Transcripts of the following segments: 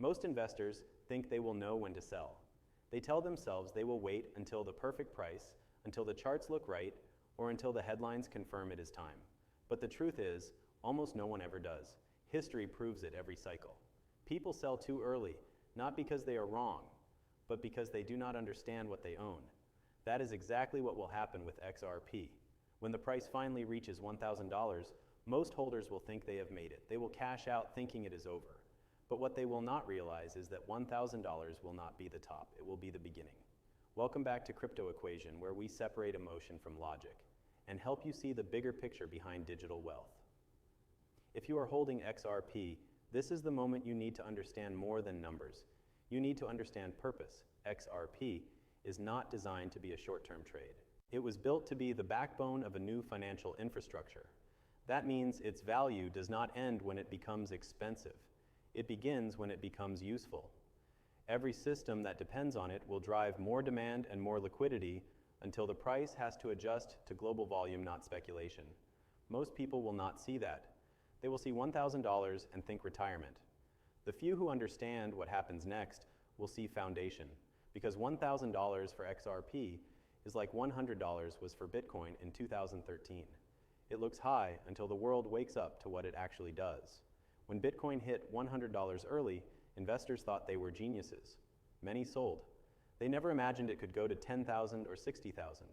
Most investors think they will know when to sell. They tell themselves they will wait until the perfect price, until the charts look right, or until the headlines confirm it is time. But the truth is, almost no one ever does. History proves it every cycle. People sell too early, not because they are wrong, but because they do not understand what they own. That is exactly what will happen with XRP. When the price finally reaches $1,000, most holders will think they have made it. They will cash out thinking it is over. But what they will not realize is that $1,000 will not be the top, it will be the beginning. Welcome back to Crypto Equation, where we separate emotion from logic and help you see the bigger picture behind digital wealth. If you are holding XRP, this is the moment you need to understand more than numbers. You need to understand purpose. XRP is not designed to be a short-term trade. It was built to be the backbone of a new financial infrastructure. That means its value does not end when it becomes expensive. It begins when it becomes useful. Every system that depends on it will drive more demand and more liquidity until the price has to adjust to global volume, not speculation. Most people will not see that. They will see $1,000 and think retirement. The few who understand what happens next will see foundation, because $1,000 for XRP is like $100 was for Bitcoin in 2013. It looks high until the world wakes up to what it actually does. When Bitcoin hit $100 early, investors thought they were geniuses. Many sold. They never imagined it could go to 10,000 or 60,000.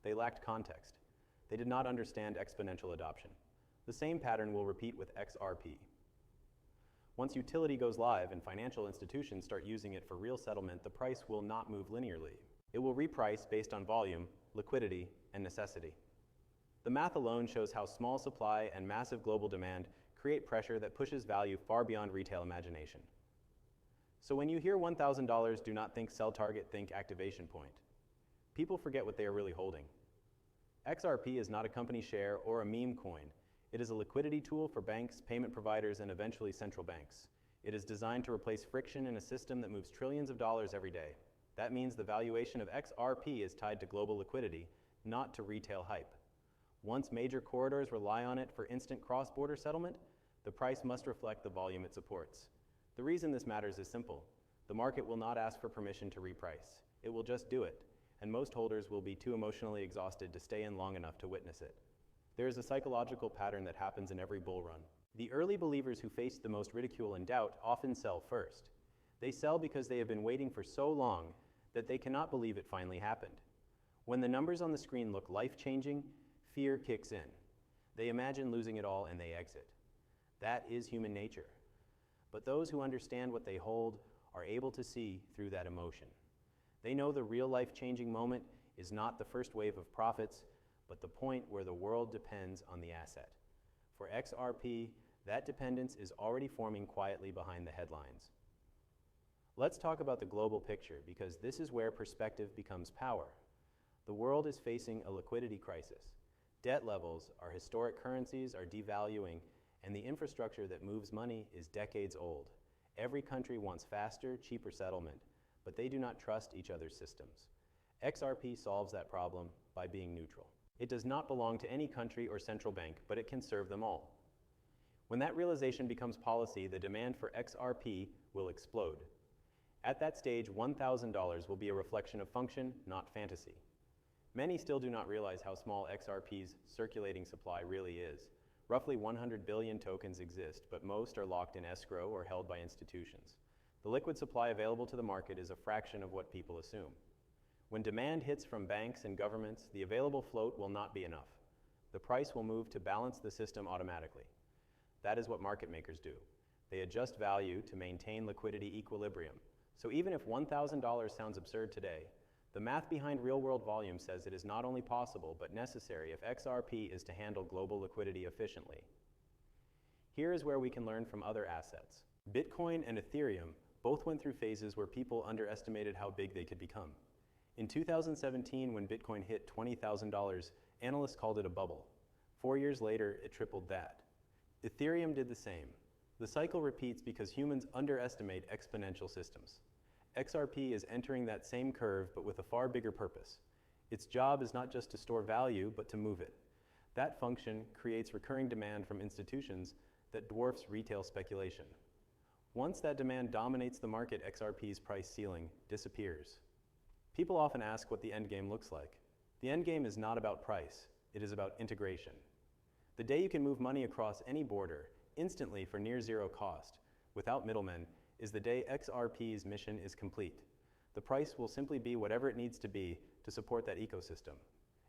They lacked context. They did not understand exponential adoption. The same pattern will repeat with XRP. Once utility goes live and financial institutions start using it for real settlement, the price will not move linearly. It will reprice based on volume, liquidity, and necessity. The math alone shows how small supply and massive global demand create pressure that pushes value far beyond retail imagination. So when you hear $1,000, do not think sell target, think activation point. People forget what they are really holding. XRP is not a company share or a meme coin. It is a liquidity tool for banks, payment providers, and eventually central banks. It is designed to replace friction in a system that moves trillions of dollars every day. That means the valuation of XRP is tied to global liquidity, not to retail hype. Once major corridors rely on it for instant cross-border settlement, the price must reflect the volume it supports. The reason this matters is simple. The market will not ask for permission to reprice. It will just do it, and most holders will be too emotionally exhausted to stay in long enough to witness it. There is a psychological pattern that happens in every bull run. The early believers who faced the most ridicule and doubt often sell first. They sell because they have been waiting for so long that they cannot believe it finally happened. When the numbers on the screen look life-changing, fear kicks in. They imagine losing it all and they exit. That is human nature. But those who understand what they hold are able to see through that emotion. They know the real life-changing moment is not the first wave of profits, but the point where the world depends on the asset. For XRP, that dependence is already forming quietly behind the headlines. Let's talk about the global picture, because this is where perspective becomes power. The world is facing a liquidity crisis. Debt levels, our historic currencies are devaluing, and the infrastructure that moves money is decades old. Every country wants faster, cheaper settlement, but they do not trust each other's systems. XRP solves that problem by being neutral. It does not belong to any country or central bank, but it can serve them all. When that realization becomes policy, the demand for XRP will explode. At that stage, $1,000 will be a reflection of function, not fantasy. Many still do not realize how small XRP's circulating supply really is. Roughly 100 billion tokens exist, but most are locked in escrow or held by institutions. The liquid supply available to the market is a fraction of what people assume. When demand hits from banks and governments, the available float will not be enough. The price will move to balance the system automatically. That is what market makers do. They adjust value to maintain liquidity equilibrium. So even if $1,000 sounds absurd today, the math behind real-world volume says it is not only possible, but necessary if XRP is to handle global liquidity efficiently. Here is where we can learn from other assets. Bitcoin and Ethereum both went through phases where people underestimated how big they could become. In 2017, when Bitcoin hit $20,000, analysts called it a bubble. 4 years later, it tripled that. Ethereum did the same. The cycle repeats because humans underestimate exponential systems. XRP is entering that same curve, but with a far bigger purpose. Its job is not just to store value, but to move it. That function creates recurring demand from institutions that dwarfs retail speculation. Once that demand dominates the market, XRP's price ceiling disappears. People often ask what the endgame looks like. The endgame is not about price, it is about integration. The day you can move money across any border instantly for near zero cost, without middlemen, is the day XRP's mission is complete. The price will simply be whatever it needs to be to support that ecosystem.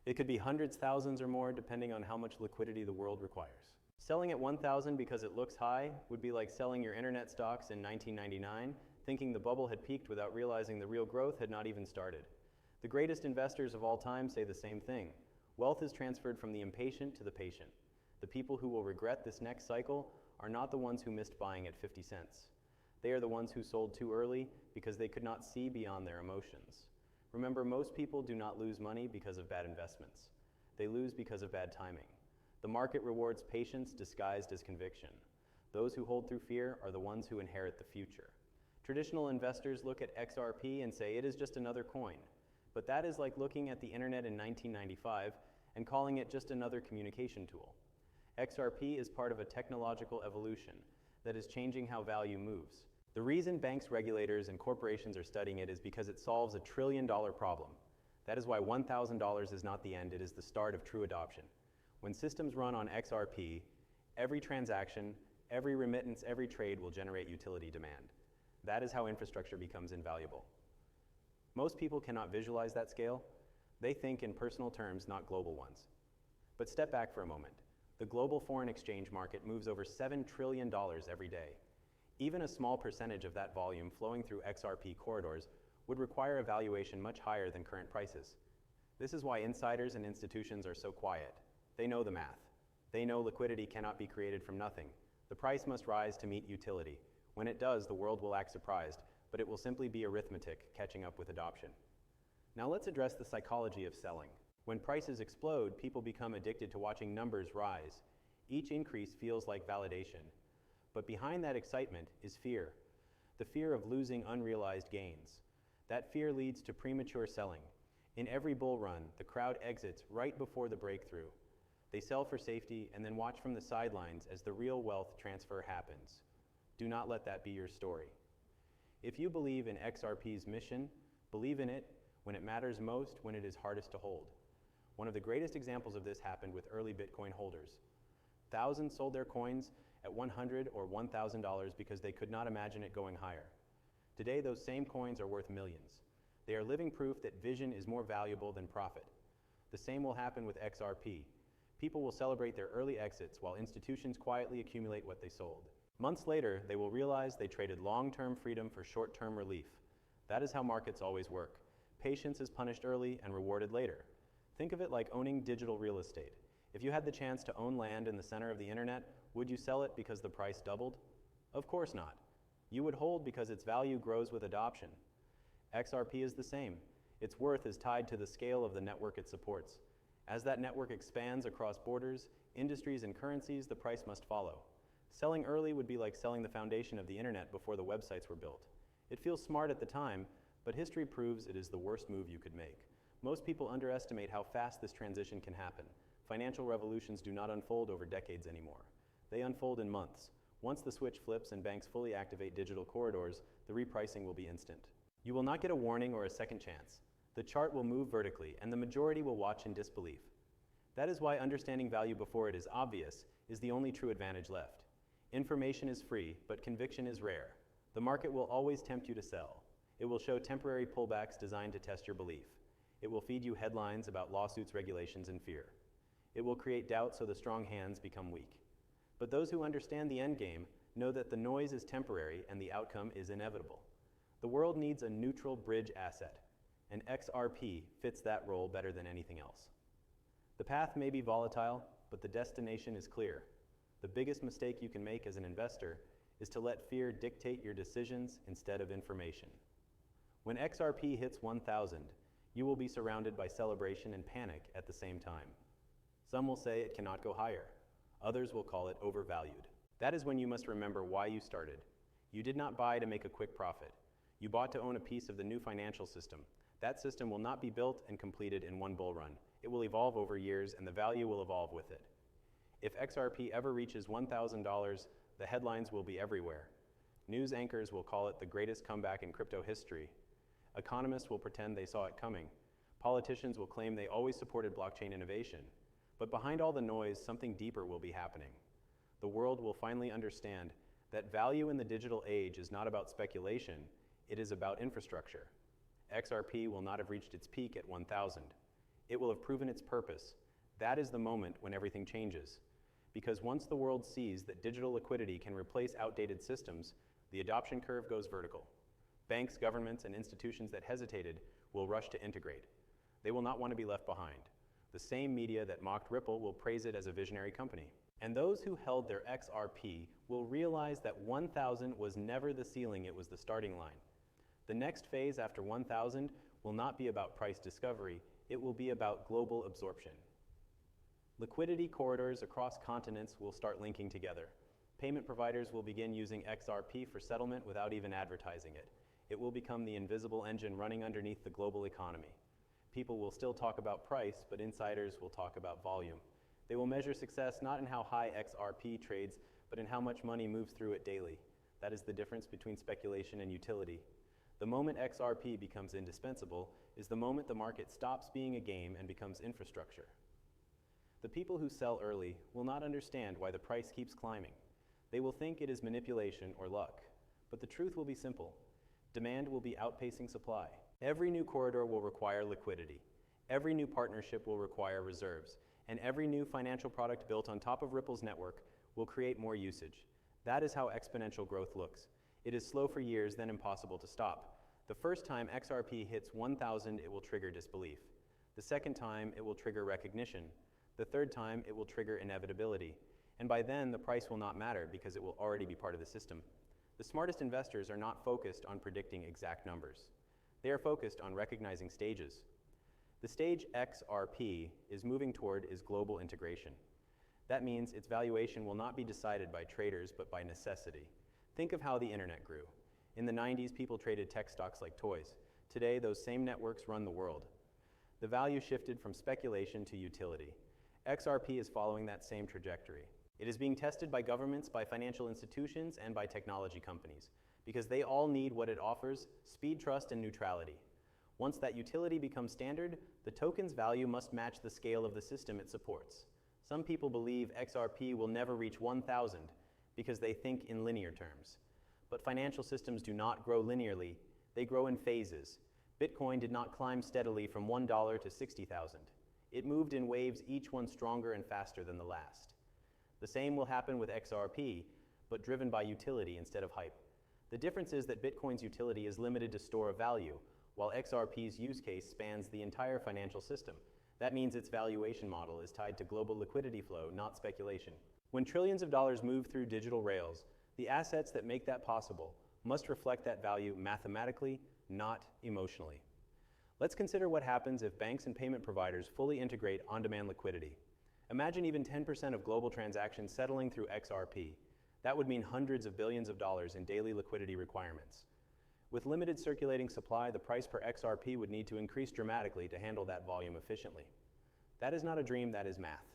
It could be hundreds, thousands, or more, depending on how much liquidity the world requires. Selling at 1,000 because it looks high would be like selling your internet stocks in 1999, thinking the bubble had peaked without realizing the real growth had not even started. The greatest investors of all time say the same thing. Wealth is transferred from the impatient to the patient. The people who will regret this next cycle are not the ones who missed buying at 50 cents. They are the ones who sold too early because they could not see beyond their emotions. Remember, most people do not lose money because of bad investments. They lose because of bad timing. The market rewards patience disguised as conviction. Those who hold through fear are the ones who inherit the future. Traditional investors look at XRP and say it is just another coin. But that is like looking at the internet in 1995 and calling it just another communication tool. XRP is part of a technological evolution that is changing how value moves. The reason banks, regulators, and corporations are studying it is because it solves a $1 trillion problem. That is why $1,000 is not the end, it is the start of true adoption. When systems run on XRP, every transaction, every remittance, every trade will generate utility demand. That is how infrastructure becomes invaluable. Most people cannot visualize that scale. They think in personal terms, not global ones. But step back for a moment. The global foreign exchange market moves over $7 trillion every day. Even a small percentage of that volume flowing through XRP corridors would require a valuation much higher than current prices. This is why insiders and institutions are so quiet. They know the math. They know liquidity cannot be created from nothing. The price must rise to meet utility. When it does, the world will act surprised, but it will simply be arithmetic catching up with adoption. Now let's address the psychology of selling. When prices explode, people become addicted to watching numbers rise. Each increase feels like validation. But behind that excitement is fear. The fear of losing unrealized gains. That fear leads to premature selling. In every bull run, the crowd exits right before the breakthrough. They sell for safety and then watch from the sidelines as the real wealth transfer happens. Do not let that be your story. If you believe in XRP's mission, believe in it when it matters most, when it is hardest to hold. One of the greatest examples of this happened with early Bitcoin holders. Thousands sold their coins at $100 or $1,000 because they could not imagine it going higher. Today, those same coins are worth millions. They are living proof that vision is more valuable than profit. The same will happen with XRP. People will celebrate their early exits while institutions quietly accumulate what they sold. Months later, they will realize they traded long-term freedom for short-term relief. That is how markets always work. Patience is punished early and rewarded later. Think of it like owning digital real estate. If you had the chance to own land in the center of the internet, would you sell it because the price doubled? Of course not. You would hold because its value grows with adoption. XRP is the same. Its worth is tied to the scale of the network it supports. As that network expands across borders, industries, and currencies, the price must follow. Selling early would be like selling the foundation of the internet before the websites were built. It feels smart at the time, but history proves it is the worst move you could make. Most people underestimate how fast this transition can happen. Financial revolutions do not unfold over decades anymore. They unfold in months. Once the switch flips and banks fully activate digital corridors, the repricing will be instant. You will not get a warning or a second chance. The chart will move vertically, and the majority will watch in disbelief. That is why understanding value before it is obvious is the only true advantage left. Information is free, but conviction is rare. The market will always tempt you to sell. It will show temporary pullbacks designed to test your belief. It will feed you headlines about lawsuits, regulations, and fear. It will create doubt so the strong hands become weak. But those who understand the endgame know that the noise is temporary and the outcome is inevitable. The world needs a neutral bridge asset, and XRP fits that role better than anything else. The path may be volatile, but the destination is clear. The biggest mistake you can make as an investor is to let fear dictate your decisions instead of information. When XRP hits 1,000, you will be surrounded by celebration and panic at the same time. Some will say it cannot go higher. Others will call it overvalued. That is when you must remember why you started. You did not buy to make a quick profit. You bought to own a piece of the new financial system. That system will not be built and completed in one bull run. It will evolve over years, and the value will evolve with it. If XRP ever reaches $1,000, the headlines will be everywhere. News anchors will call it the greatest comeback in crypto history. Economists will pretend they saw it coming. Politicians will claim they always supported blockchain innovation. But behind all the noise, something deeper will be happening. The world will finally understand that value in the digital age is not about speculation, it is about infrastructure. XRP will not have reached its peak at 1,000. It will have proven its purpose. That is the moment when everything changes. Because once the world sees that digital liquidity can replace outdated systems, the adoption curve goes vertical. Banks, governments, and institutions that hesitated will rush to integrate. They will not want to be left behind. The same media that mocked Ripple will praise it as a visionary company. And those who held their XRP will realize that 1,000 was never the ceiling, it was the starting line. The next phase after 1,000 will not be about price discovery, it will be about global absorption. Liquidity corridors across continents will start linking together. Payment providers will begin using XRP for settlement without even advertising it. It will become the invisible engine running underneath the global economy. People will still talk about price, but insiders will talk about volume. They will measure success not in how high XRP trades, but in how much money moves through it daily. That is the difference between speculation and utility. The moment XRP becomes indispensable is the moment the market stops being a game and becomes infrastructure. The people who sell early will not understand why the price keeps climbing. They will think it is manipulation or luck. But the truth will be simple. Demand will be outpacing supply. Every new corridor will require liquidity. Every new partnership will require reserves. And every new financial product built on top of Ripple's network will create more usage. That is how exponential growth looks. It is slow for years, then impossible to stop. The first time XRP hits 1,000, it will trigger disbelief. The second time, it will trigger recognition. The third time, it will trigger inevitability. And by then, the price will not matter because it will already be part of the system. The smartest investors are not focused on predicting exact numbers. They are focused on recognizing stages. The stage XRP is moving toward is global integration. That means its valuation will not be decided by traders, but by necessity. Think of how the internet grew. In the 90s, people traded tech stocks like toys. Today, those same networks run the world. The value shifted from speculation to utility. XRP is following that same trajectory. It is being tested by governments, by financial institutions, and by technology companies, because they all need what it offers: speed, trust, and neutrality. Once that utility becomes standard, the token's value must match the scale of the system it supports. Some people believe XRP will never reach 1,000 because they think in linear terms. But financial systems do not grow linearly, they grow in phases. Bitcoin did not climb steadily from $1 to 60,000. It moved in waves, each one stronger and faster than the last. The same will happen with XRP, but driven by utility instead of hype. The difference is that Bitcoin's utility is limited to store of value, while XRP's use case spans the entire financial system. That means its valuation model is tied to global liquidity flow, not speculation. When trillions of dollars move through digital rails, the assets that make that possible must reflect that value mathematically, not emotionally. Let's consider what happens if banks and payment providers fully integrate on-demand liquidity. Imagine even 10% of global transactions settling through XRP. That would mean hundreds of billions of dollars in daily liquidity requirements. With limited circulating supply, the price per XRP would need to increase dramatically to handle that volume efficiently. That is not a dream, that is math.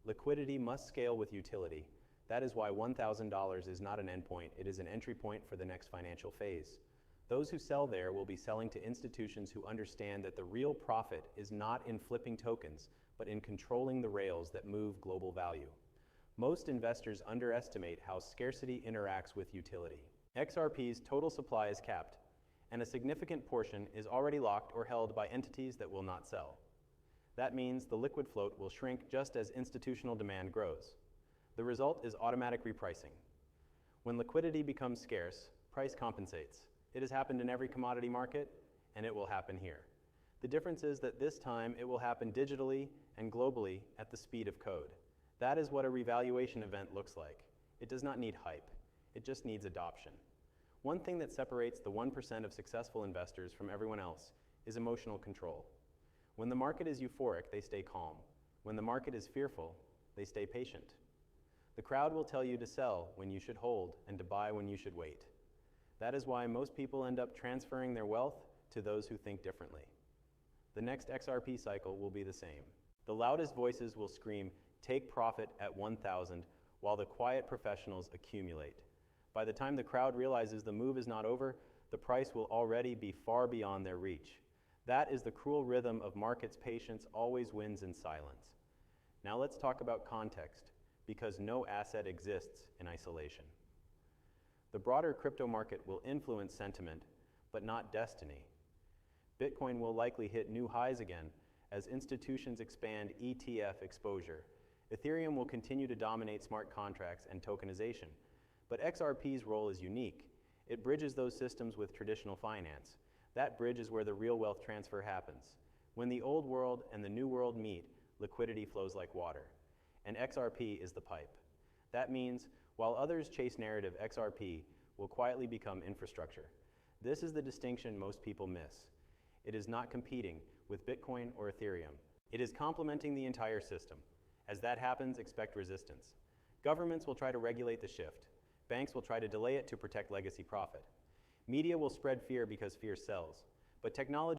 Liquidity must scale with utility. That is why $1,000 is not an endpoint, it is an entry point for the next financial phase. Those who sell there will be selling to institutions who understand that the real profit is not in flipping tokens, but in controlling the rails that move global value. Most investors underestimate how scarcity interacts with utility. XRP's total supply is capped, and a significant portion is already locked or held by entities that will not sell. That means the liquid float will shrink just as institutional demand grows. The result is automatic repricing. When liquidity becomes scarce, price compensates. It has happened in every commodity market, and it will happen here. The difference is that this time it will happen digitally and globally at the speed of code. That is what a revaluation event looks like. It does not need hype. It just needs adoption. One thing that separates the 1% of successful investors from everyone else is emotional control. When the market is euphoric, they stay calm. When the market is fearful, they stay patient. The crowd will tell you to sell when you should hold and to buy when you should wait. That is why most people end up transferring their wealth to those who think differently. The next XRP cycle will be the same. The loudest voices will scream, "Take profit at 1,000," while the quiet professionals accumulate. By the time the crowd realizes the move is not over, the price will already be far beyond their reach. That is the cruel rhythm of markets' patience always wins in silence. Now let's talk about context, because no asset exists in isolation. The broader crypto market will influence sentiment, but not destiny. Bitcoin will likely hit new highs again as institutions expand ETF exposure. Ethereum will continue to dominate smart contracts and tokenization. But XRP's role is unique. It bridges those systems with traditional finance. That bridge is where the real wealth transfer happens. When the old world and the new world meet, liquidity flows like water. And XRP is the pipe. That means, while others chase narrative, XRP will quietly become infrastructure. This is the distinction most people miss. It is not competing with Bitcoin or Ethereum. It is complementing the entire system. As that happens, expect resistance. Governments will try to regulate the shift. Banks will try to delay it to protect legacy profit. Media will spread fear because fear sells. But technology